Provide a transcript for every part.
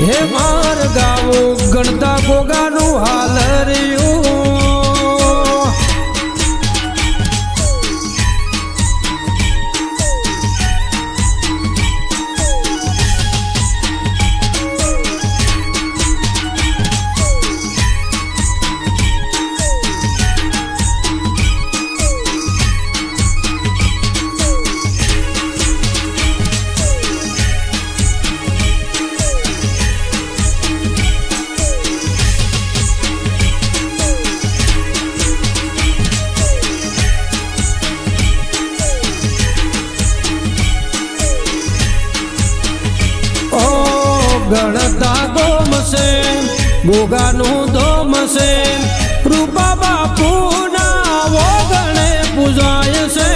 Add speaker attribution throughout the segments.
Speaker 1: હે માર ગાવો ગણતા ગોગાનું હાલ રહ્યું ગણતા ગોમ છે ગોગાનું ધોમ છે રૂપા બાપુના વગણે પૂજાય છે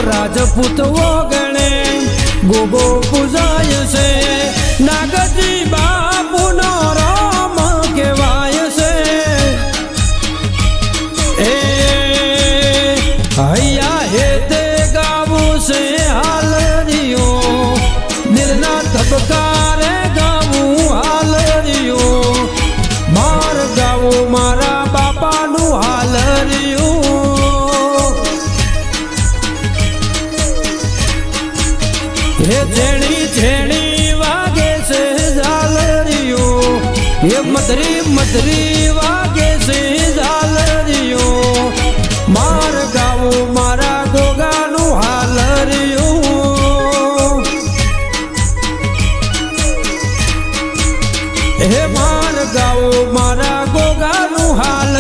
Speaker 1: રાજપૂત વગણે ગોગો પૂજાય છે નાગજી બાપુનો રામ કહેવાય છે એ હૈયા હે તે से हाल रियो दिलना धबकारे गाऊं हाल रियो मार गावो मारा बापा नु हाल रियो हे झेणी झेणी वागे से झाल रियो हे मधरी मधरी वागे से झाल रियो मार गावो मारा गोगा नु हाल हे मार गाओ मारा गोगानु हाल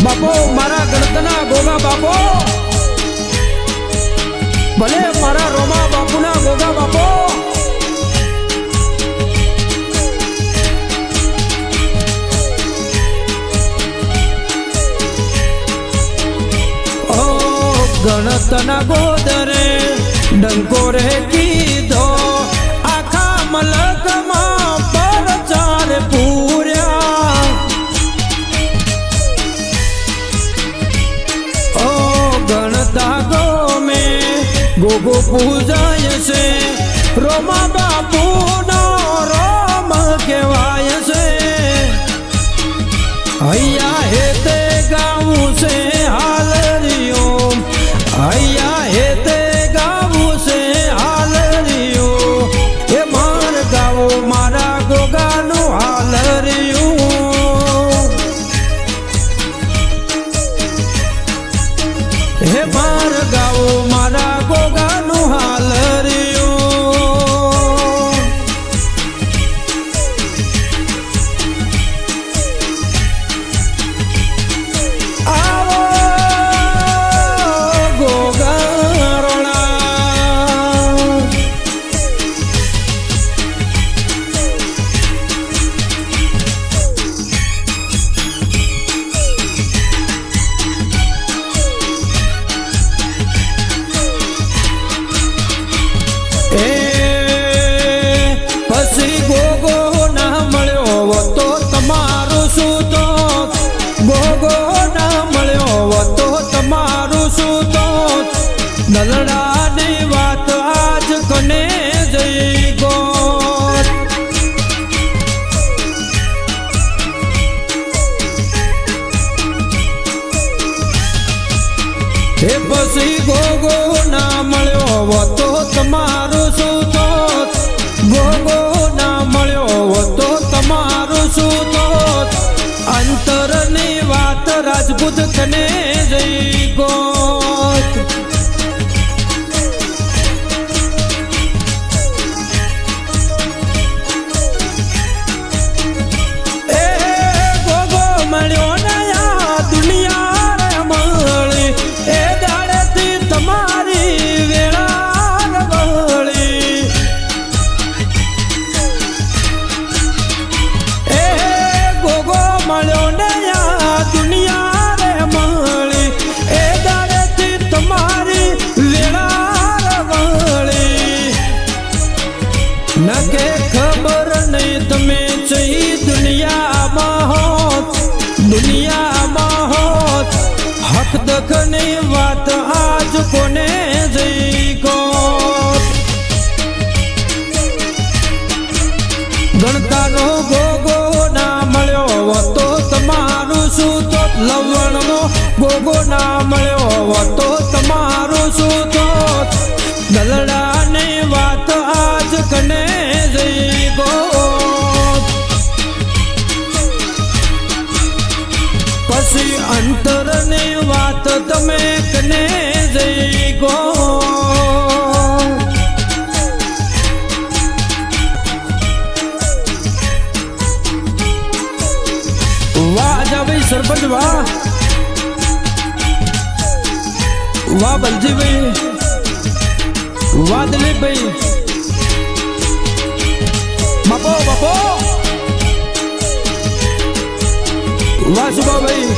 Speaker 1: बापो मारा गणतना गोगा बापो भले मारा रोमा बापूना गोगा बापो ओ गणतना गोदरे डंकोरे कीधो आखा मलक मा परचार पूर्या ओ गणता गो गोगो पूजाय से रोमा बापू नो रोम कहेवाय से हैया हे ते गाऊं से हाल रियो हैया हे ते गाऊं से हाल रियो हे मार गाओ मारा गोगानु हाल रियो हे मार गाओ मारा गोगानु हाल रियो आवो गोगारोणा પછી ગોગો ના મળ્યો તો તમારું શું તો ગોગો ના મળ્યો તો તમારું શું તો દલડાની વાત આજ કને જઈ ગોત હે પછી ગોગો ના મળ્યો તો તમારું શું તો ગોગો ના મળ્યો તો તમારું શું તો અંતરની વાત રાજપૂત કને જઈ ગોત એ ગોગો મળ્યો નયા દુનિયા રે મળી એ દાડેથી તમારી વેળા વળી એ ગોગો મળ્યો લવણનો ગોગો ના મળ્યો તો તમારું શું થોત દલડાની વાત આજ કને જઈ ગો પછી અંતરની વાત તમે કને જઈ ગો વાહ જાભાઈ સરપંચ વાહ વાહ બલજીભાઈ વાહ દિલીપભાઈ બાપો બાપો વાહ સુભાભાઈ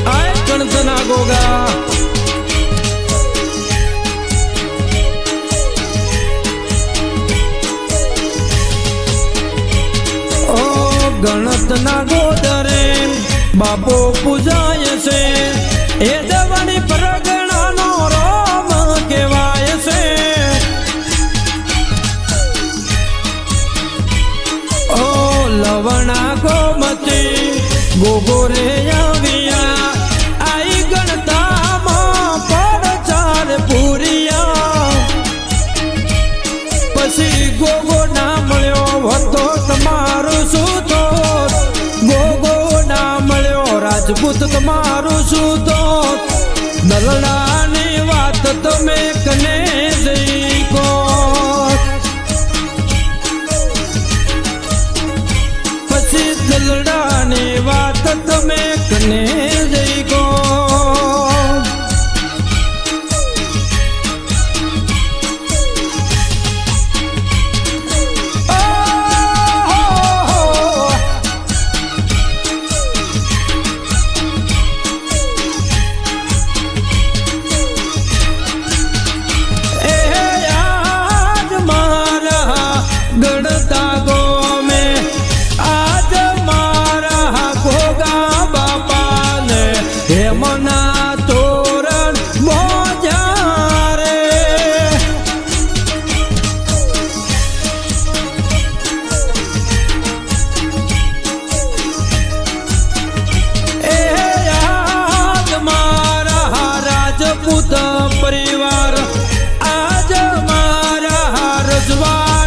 Speaker 1: આય ગણતના ગોગા ગણતના ગોદરે બાપો પૂજાય છે એ દેવાની પરગણાનો રોમ કહેવાય છે ઓ લવણા ગોમતી ગોગોરે આવ્યા આઈ ગણતામાં પડચાર પૂરિયા પછી ગોગો ના મળ્યો હતો તમારું શું થોત ગોગો ના મળ્યો રાજપૂત તમારું શું થોત દલડાની વાત તમે કને જઈ ગો પછી દલડાની વાત તમે કને જઈ ગો ગણતા ગો મેં આજ મારા ગોગા બાપાને હેમના તોરણ મોજા રે એ આજ મારા રાજપૂત પરિવાર આજ મારા રજવાડી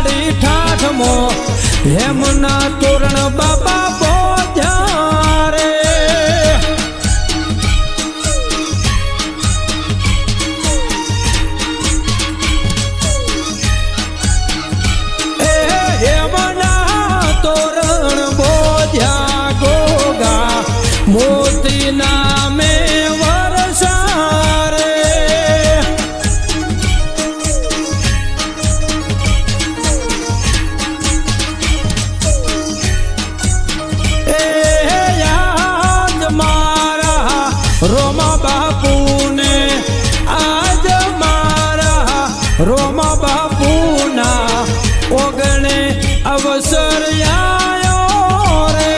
Speaker 1: હેમના તોરણ બાબા બોધ્યા રે એ હેમના તોરણ બોધ્યા ગોગા મોતી નામે વરસા રે રોમા બાપુને આજ મારા રોમા બાપુના ઓગણે અવસર આયો રે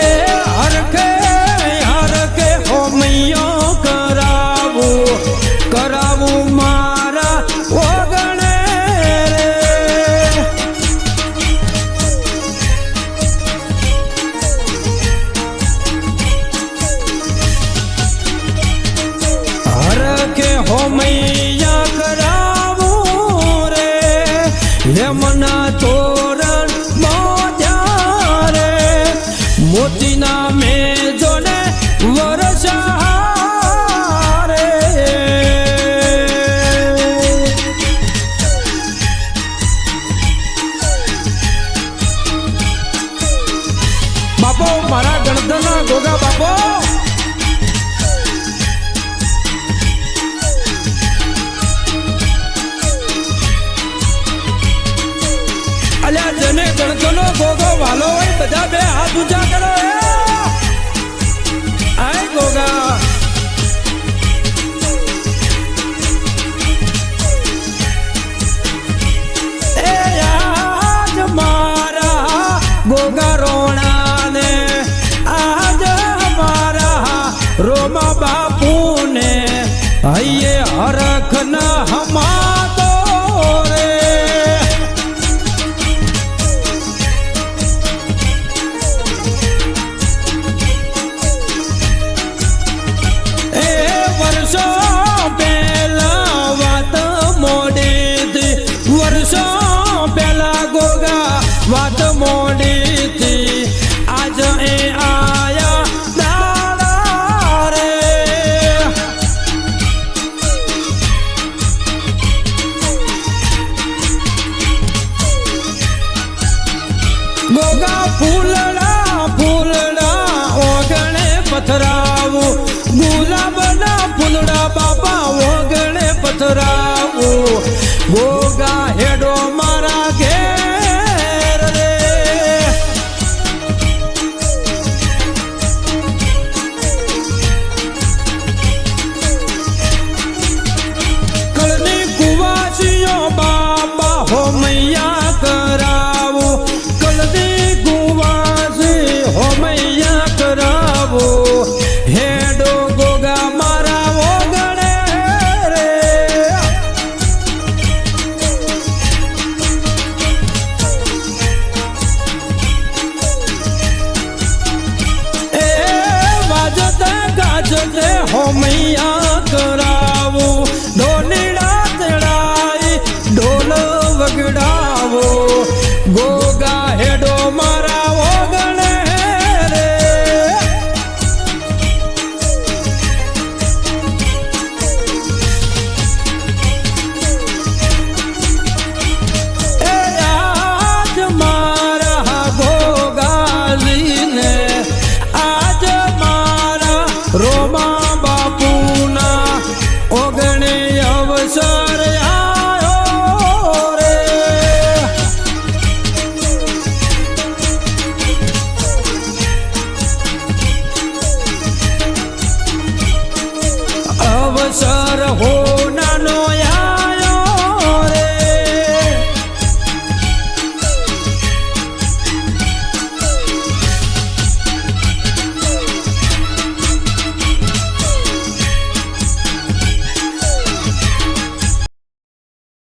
Speaker 1: એ હરખે હરખે હોમિયો કરાવું મારા ઓગણે હોમૈયા કરાવું રે હેમના તોરણ મોજા રે મોતીના મેજોને વરસા રે બાપો મારા ગણતના ગોગા બાપો અલ્યા જેને ગણતોનો ગોગો વાલો હોય બધા બે હાથ ઊંચા કરો આય ગોગા એ આજ મારા ગોગા રોણાને આજ મારા રોમા બાપુને હૈયે હરખ ન હમાતો ફૂલડા ફૂલડા ઓગણે પથરાવું ગુલાબના ફૂલડા બાપા